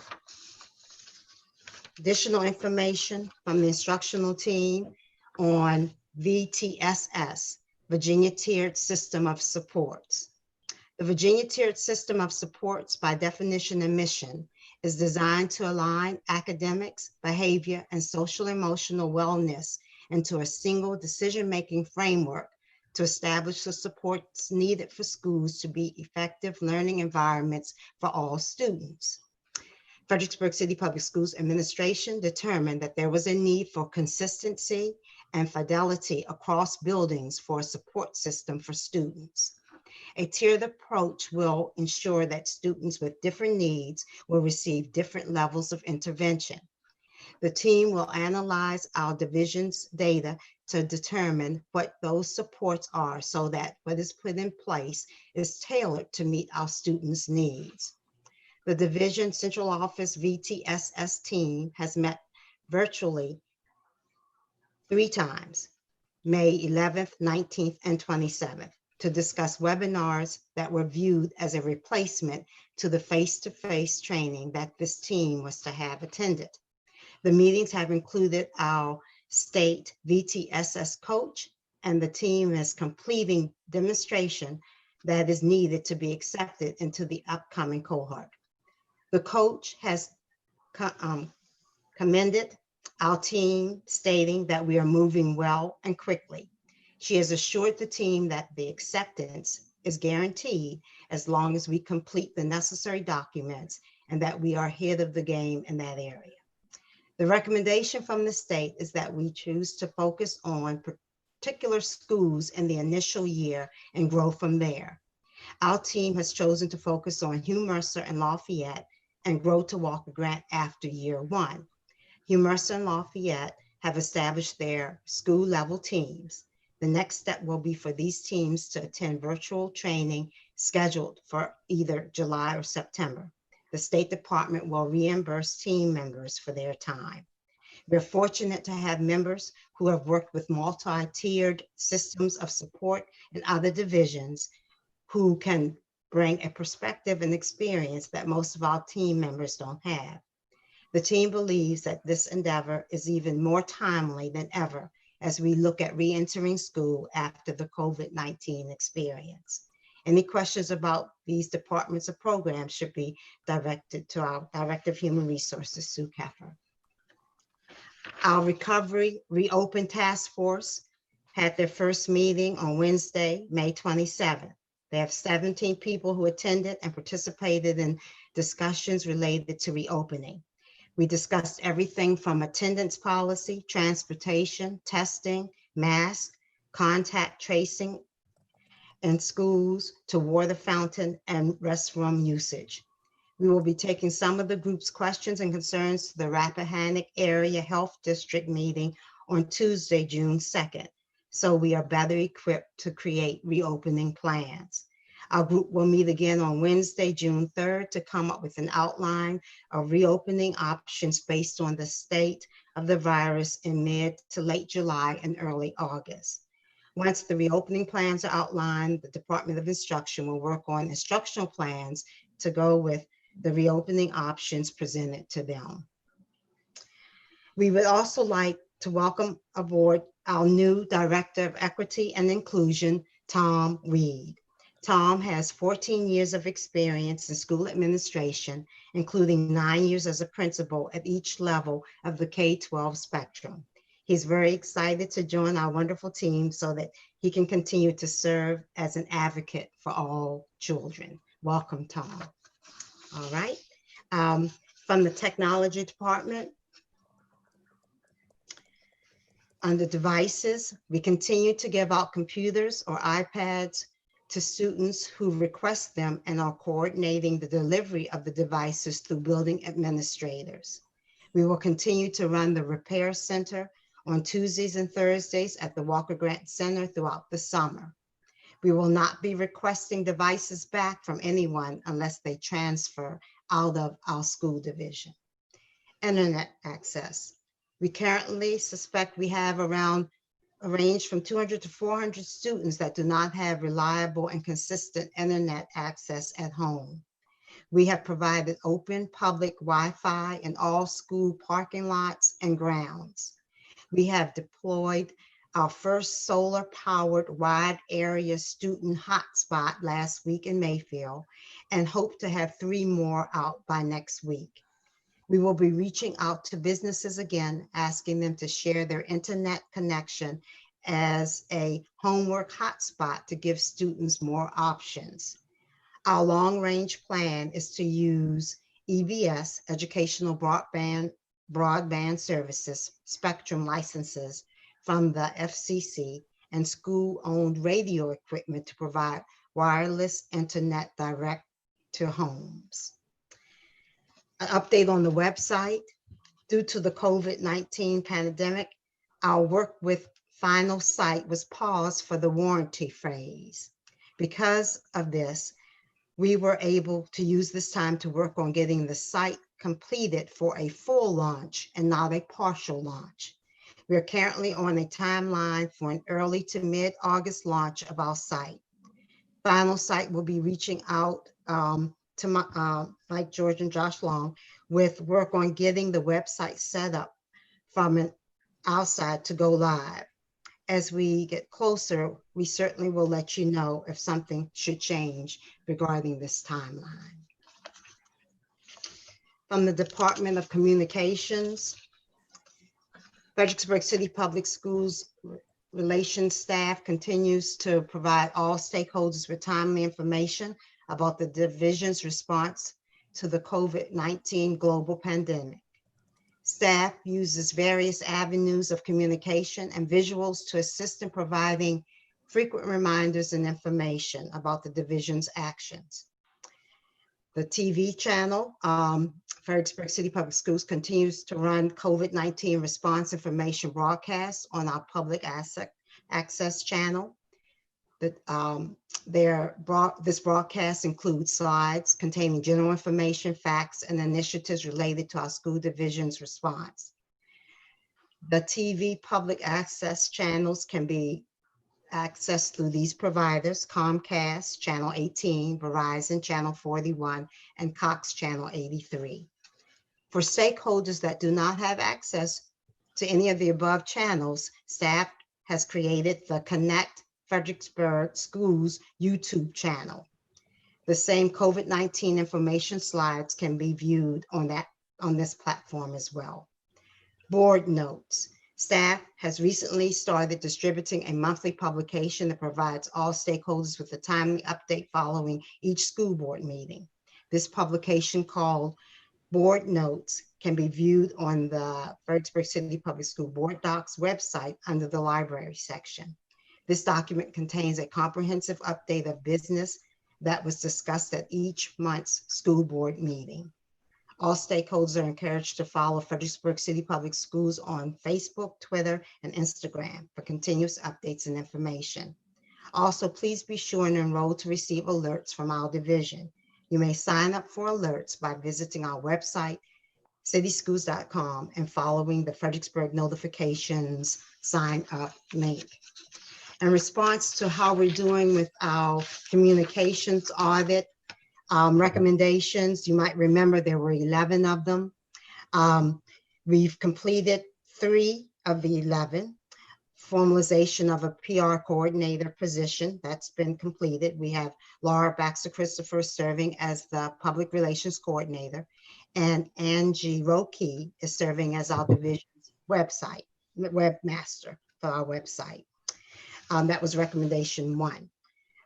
Additional information from the instructional team on VTSS, Virginia Tiered System of Supports. The Virginia Tiered System of Supports, by definition and mission, is designed to align academics, behavior, and social emotional wellness into a single decision-making framework to establish the supports needed for schools to be effective learning environments for all students. Fredericksburg City Public Schools Administration determined that there was a need for consistency and fidelity across buildings for a support system for students. A tiered approach will ensure that students with different needs will receive different levels of intervention. The team will analyze our division's data to determine what those supports are so that what is put in place is tailored to meet our students' needs. The division central office VTSS team has met virtually 3 times, May 11th, 19th, and 27th, to discuss webinars that were viewed as a replacement to the face-to-face training that this team was to have attended. The meetings have included our state VTSS coach, and the team is completing demonstration that is needed to be accepted into the upcoming cohort. The coach has commended our team, stating that we are moving well and quickly. She has assured the team that the acceptance is guaranteed as long as we complete the necessary documents and that we are ahead of the game in that area. The recommendation from the state is that we choose to focus on particular schools in the initial year and grow from there. Our team has chosen to focus on Hugh Mercer and Lafayette and grow to Walker Grant after year 1. Hugh Mercer and Lafayette have established their school level teams. The next step will be for these teams to attend virtual training scheduled for either July or September. The State Department will reimburse team members for their time. We're fortunate to have members who have worked with multi-tiered systems of support in other divisions who can bring a perspective and experience that most of our team members don't have. The team believes that this endeavor is even more timely than ever as we look at re-entering school after the COVID-19 experience. Any questions about these departments or programs should be directed to our Director of Human Resources, Sue Keffer. Our Recovery Reopen Task Force had their first meeting on Wednesday, May 27th. They have 17 people who attended and participated in discussions related to reopening. We discussed everything from attendance policy, transportation, testing, mask, contact tracing in schools, to water fountain and restroom usage. We will be taking some of the group's questions and concerns to the Rappahannock Area Health District meeting on Tuesday, June 2nd. So we are better equipped to create reopening plans. Our group will meet again on Wednesday, June 3rd, to come up with an outline of reopening options based on the state of the virus in mid to late July and early August. Once the reopening plans are outlined, the Department of Instruction will work on instructional plans to go with the reopening options presented to them. We would also like to welcome aboard our new Director of Equity and Inclusion, Tom Reed. Tom has 14 years of experience in school administration, including 9 years as a principal at each level of the K-12 spectrum. He's very excited to join our wonderful team so that he can continue to serve as an advocate for all children. Welcome, Tom. All right. From the Technology Department, under devices, we continue to give out computers or iPads to students who request them and are coordinating the delivery of the devices through building administrators. We will continue to run the Repair Center on Tuesdays and Thursdays at the Walker Grant Center throughout the summer. We will not be requesting devices back from anyone unless they transfer out of our school division. Internet access. We currently suspect we have around range from 200 to 400 students that do not have reliable and consistent internet access at home. We have provided open public Wi-Fi in all school parking lots and grounds. We have deployed our first solar-powered wide area student hotspot last week in Mayfield and hope to have 3 more out by next week. We will be reaching out to businesses again, asking them to share their internet connection as a homework hotspot to give students more options. Our long-range plan is to use EBS, Educational Broadband Services, spectrum licenses from the FCC and school-owned radio equipment to provide wireless internet direct to homes. An update on the website. Due to the COVID-19 pandemic, our work with Final Site was paused for the warranty phase. Because of this, we were able to use this time to work on getting the site completed for a full launch and not a partial launch. We are currently on a timeline for an early to mid-August launch of our site. Final Site will be reaching out to Mike George and Josh Long with work on getting the website set up from an outside to go live. As we get closer, we certainly will let you know if something should change regarding this timeline. From the Department of Communications, Fredericksburg City Public Schools Relations staff continues to provide all stakeholders with timely information about the division's response to the COVID-19 global pandemic. Staff uses various avenues of communication and visuals to assist in providing frequent reminders and information about the division's actions. The TV channel, Fredericksburg City Public Schools, continues to run COVID-19 response information broadcasts on our public access channel. This broadcast includes slides containing general information, facts, and initiatives related to our school division's response. The TV public access channels can be accessed through these providers: Comcast, Channel 18, Verizon, Channel 41, and Cox, Channel 83. For stakeholders that do not have access to any of the above channels, staff has created the Connect Fredericksburg Schools YouTube channel. The same COVID-19 information slides can be viewed on this platform as well. Board notes. Staff has recently started distributing a monthly publication that provides all stakeholders with a timely update following each school board meeting. This publication, called Board Notes, can be viewed on the Fredericksburg City Public School Board Docs website under the library section. This document contains a comprehensive update of business that was discussed at each month's school board meeting. All stakeholders are encouraged to follow Fredericksburg City Public Schools on Facebook, Twitter, and Instagram for continuous updates and information. Also, please be sure and enroll to receive alerts from our division. You may sign up for alerts by visiting our website, cityschools.com, and following the Fredericksburg notifications sign up link. In response to how we're doing with our communications audit recommendations, you might remember there were 11 of them. We've completed 3 of the 11. Formalization of a PR coordinator position, that's been completed. We have Laura Baxter Christopher serving as the public relations coordinator, and Angie Roque is serving as our division's webmaster for our website. That was recommendation 1.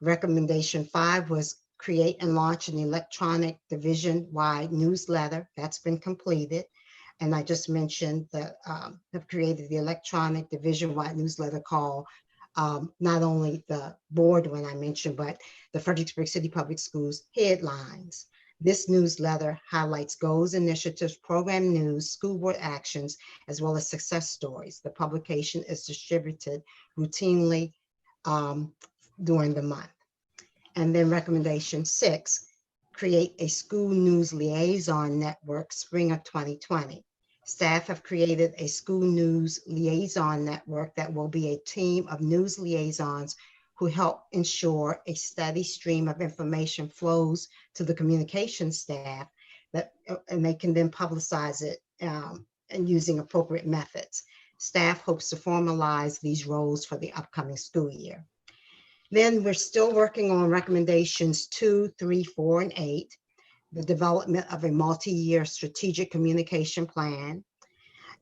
Recommendation 5 was create and launch an electronic division-wide newsletter. That's been completed. And I just mentioned that have created the electronic division-wide newsletter called not only the board one I mentioned, but the Fredericksburg City Public Schools Headlines. This newsletter highlights goals, initiatives, program news, school board actions, as well as success stories. The publication is distributed routinely during the month. And then recommendation 6, create a school news liaison network spring of 2020. Staff have created a school news liaison network that will be a team of news liaisons who help ensure a steady stream of information flows to the communication staff and they can then publicize it and using appropriate methods. Staff hopes to formalize these roles for the upcoming school year. Then we're still working on recommendations 2, 3, 4, and 8, the development of a multi-year strategic communication plan,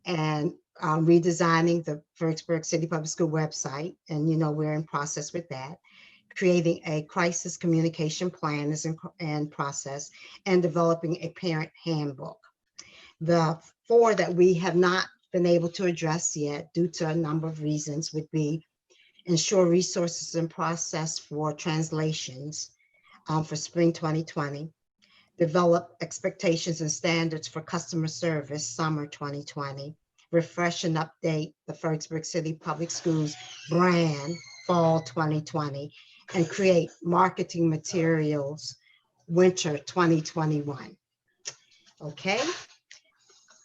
and redesigning the Fredericksburg City Public School website. And we're in process with that. Creating a crisis communication plan is in process, and developing a parent handbook. The 4 that we have not been able to address yet due to a number of reasons would be ensure resources and process for translations for spring 2020, develop expectations and standards for customer service summer 2020, refresh and update the Fredericksburg City Public Schools brand fall 2020, and create marketing materials winter 2021. Okay.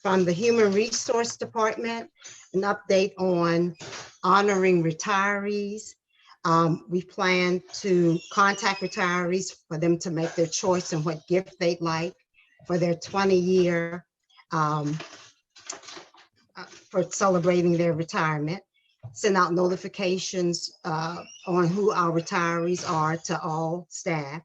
From the Human Resource Department, an update on honoring retirees. We plan to contact retirees for them to make their choice in what gift they'd like for their 20-year for celebrating their retirement. Send out notifications on who our retirees are to all staff.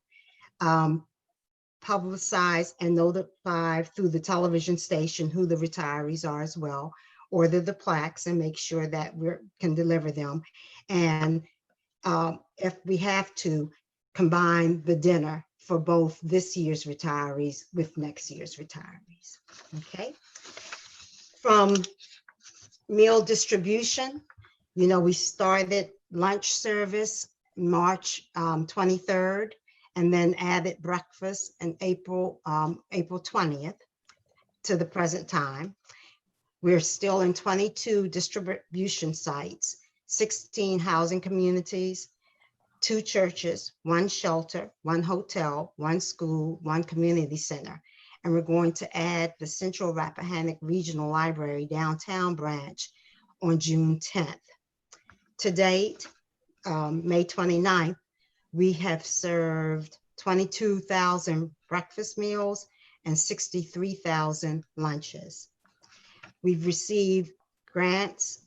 Publicize and notify through the television station who the retirees are as well. Order the plaques and make sure that we can deliver them. And if we have to, combine the dinner for both this year's retirees with next year's retirees. Okay. From meal distribution, we started lunch service March 23rd, and then added breakfast in April 20th to the present time. We're still in 22 distribution sites, 16 housing communities, 2 churches, 1 shelter, 1 hotel, 1 school, 1 community center. And we're going to add the Central Rappahannock Regional Library downtown branch on June 10th. To date, May 29th, we have served 22,000 breakfast meals and 63,000 lunches. We've received grants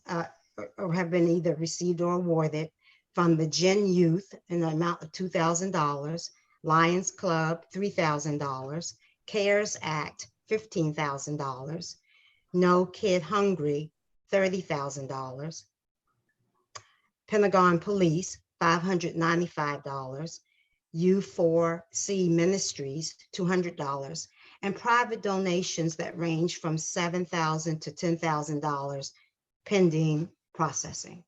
or have been either received or awarded from the Gen Youth in the amount of $2,000, Lions Club $3,000, CARES Act $15,000, No Kid Hungry $30,000, Pentagon Police $595, U4C Ministries $200, and private donations that range from $7,000 to $10,000 pending processing.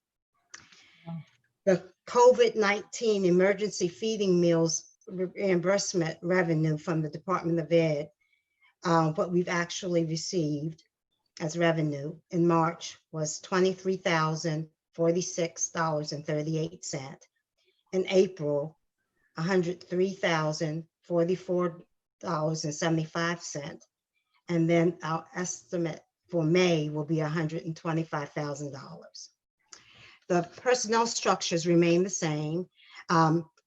The COVID-19 emergency feeding meals reimbursement revenue from the Department of Ed, what we've actually received as revenue in March was $23,046.38. In April, $103,044.75. And then our estimate for May will be $125,000. The personnel structures remain the same,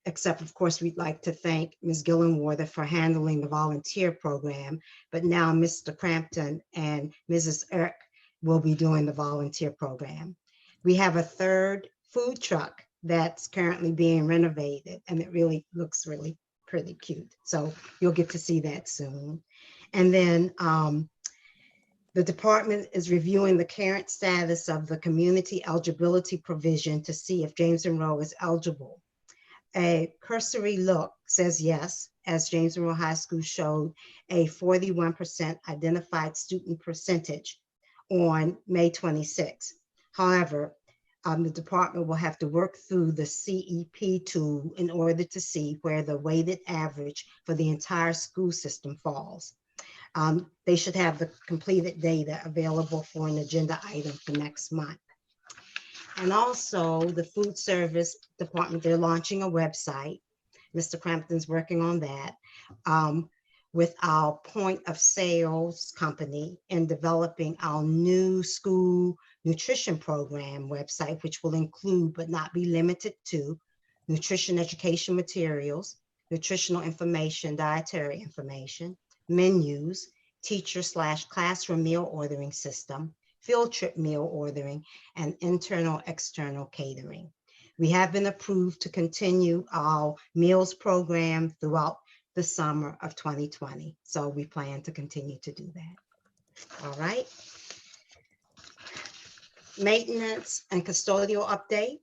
except of course, we'd like to thank Ms. Gillenwarther for handling the volunteer program, but now Mr. Crampton and Mrs. Eric will be doing the volunteer program. We have a 3rd food truck that's currently being renovated, and it really looks really pretty cute. So you'll get to see that soon. And then the department is reviewing the current status of the community eligibility provision to see if James Monroe is eligible. A cursory look says yes, as James Monroe High School showed a 41% identified student percentage on May 26. However, the department will have to work through the CEP tool in order to see where the weighted average for the entire school system falls. They should have the completed data available for an agenda item for next month. And also the food service department, they're launching a website. Mr. Crampton's working on that. with our point of sales company in developing our new school nutrition program website, which will include but not be limited to nutrition education materials, nutritional information, dietary information, menus, teacher/classroom meal ordering system, field trip meal ordering, and internal/external catering. We have been approved to continue our meals program throughout the summer of 2020. So we plan to continue to do that. All right. Maintenance and custodial update.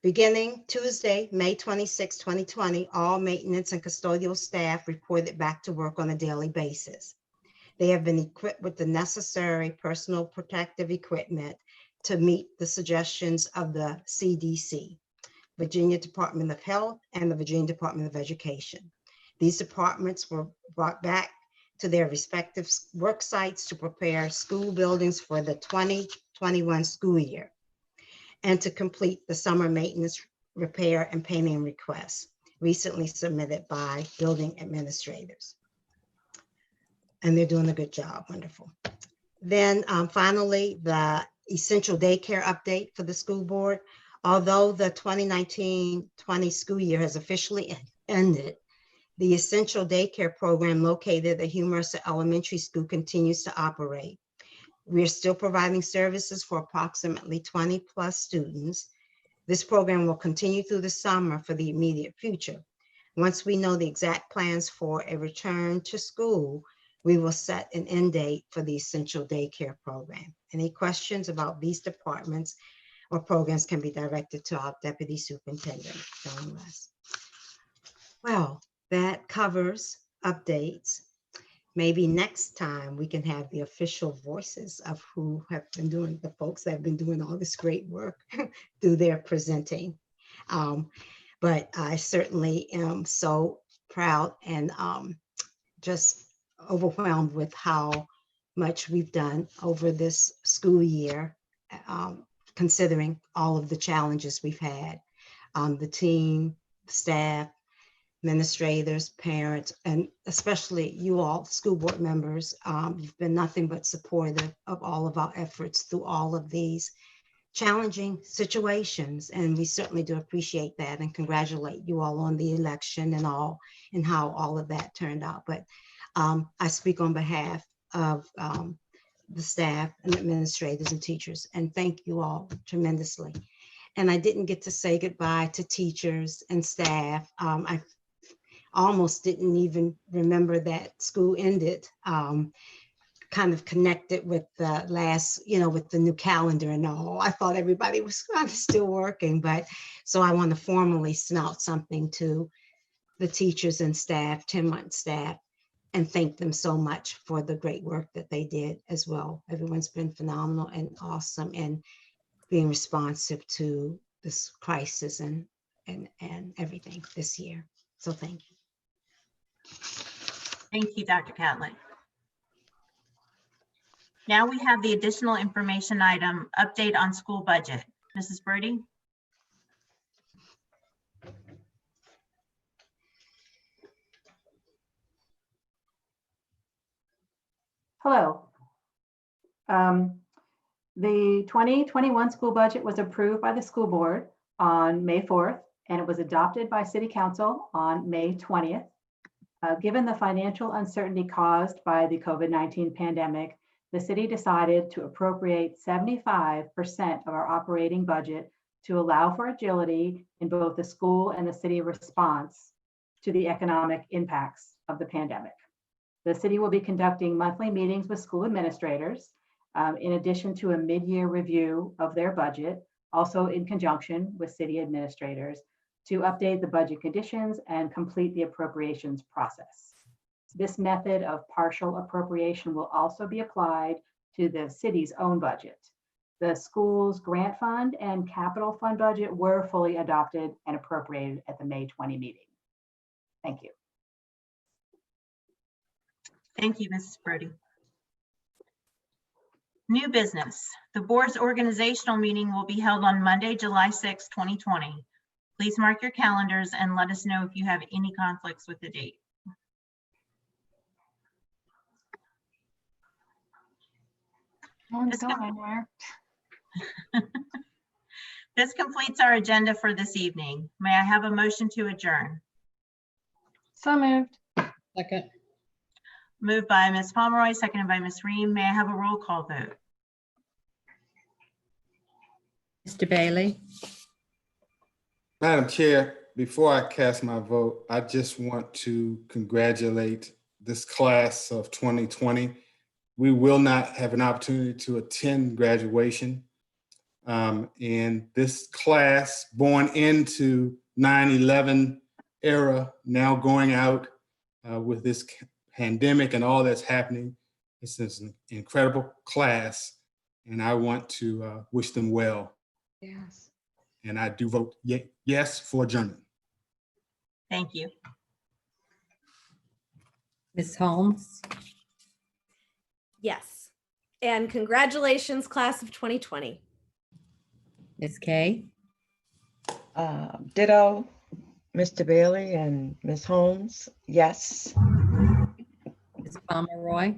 Beginning Tuesday, May 26, 2020, all maintenance and custodial staff reported back to work on a daily basis. They have been equipped with the necessary personal protective equipment to meet the suggestions of the CDC, Virginia Department of Health, and the Virginia Department of Education. These departments were brought back to their respective work sites to prepare school buildings for the 2021 school year and to complete the summer maintenance, repair, and painting requests recently submitted by building administrators. And they're doing a good job, wonderful. Then finally, the essential daycare update for the school board. Although the 2019-20 school year has officially ended, the essential daycare program located at Humersa Elementary School continues to operate. We are still providing services for approximately 20 plus students. This program will continue through the summer for the immediate future. Once we know the exact plans for a return to school, we will set an end date for the essential daycare program. Any questions about these departments or programs can be directed to our Deputy Superintendent, John West. Well, that covers updates. Maybe next time we can have the official voices of who have been doing, the folks that have been doing all this great work through their presenting. But I certainly am so proud and just overwhelmed with how much we've done over this school year, considering all of the challenges we've had. The team, staff, administrators, parents, and especially you all, school board members, you've been nothing but supportive of all of our efforts through all of these challenging situations. And we certainly do appreciate that and congratulate you all on the election and all and how all of that turned out. But I speak on behalf of the staff and administrators and teachers, and thank you all tremendously. And I didn't get to say goodbye to teachers and staff. I almost didn't even remember that school ended, kind of connected with the last, with the new calendar and all. I thought everybody was kind of still working, but so I want to formally snout something to the teachers and staff, 10-month staff, and thank them so much for the great work that they did as well. Everyone's been phenomenal and awesome and being responsive to this crisis and everything this year. So thank you. Thank you, Dr. Catlett. Now we have the additional information item, update on school budget. Mrs. Brody? Hello. The 2021 school budget was approved by the school board on May 4th, and it was adopted by City Council on May 20th. Given the financial uncertainty caused by the COVID-19 pandemic, the city decided to appropriate 75% of our operating budget to allow for agility in both the school and the city response to the economic impacts of the pandemic. The city will be conducting monthly meetings with school administrators, in addition to a mid-year review of their budget, also in conjunction with city administrators, to update the budget conditions and complete the appropriations process. This method of partial appropriation will also be applied to the city's own budget. The school's grant fund and capital fund budget were fully adopted and appropriated at the May 20 meeting. Thank you. Thank you, Mrs. Brody. New business. The board's organizational meeting will be held on Monday, July 6, 2020. Please mark your calendars and let us know if you have any conflicts with the date. No one's This going com- anywhere. This completes our agenda for this evening. May I have a motion to adjourn? So moved. Second. Moved by Ms. Pomeroy, seconded by Ms. Ream. May I have a roll call vote? Mr. Bailey? Madam Chair, before I cast my vote, I just want to congratulate this class of 2020. We will not have an opportunity to attend graduation. And this class, born into 9/11 era, now going out with this pandemic and all that's happening, this is an incredible class, and I want to wish them well. Yes. And I do vote yes for adjournment. Thank you. Ms. Holmes? Yes. And congratulations, class of 2020. Ms. Kay? Ditto, Mr. Bailey and Ms. Holmes, yes. Ms. Pomeroy?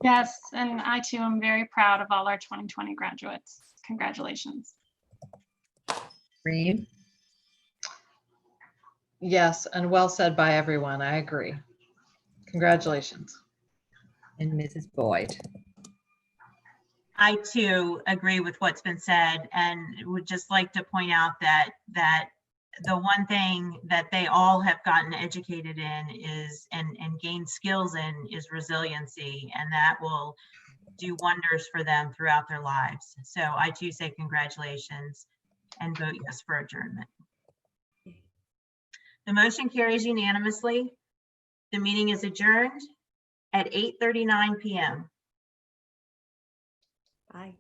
Yes, and I too am very proud of all our 2020 graduates. Congratulations. Ream? Yes, and well said by everyone. I agree. Congratulations. And Mrs. Boyd? I too agree with what's been said and would just like to point out that the one thing that they all have gotten educated in is and gained skills in is resiliency, and that will do wonders for them throughout their lives. So I too say congratulations and vote yes for adjournment. The motion carries unanimously. The meeting is adjourned at 8:39 p.m. Bye.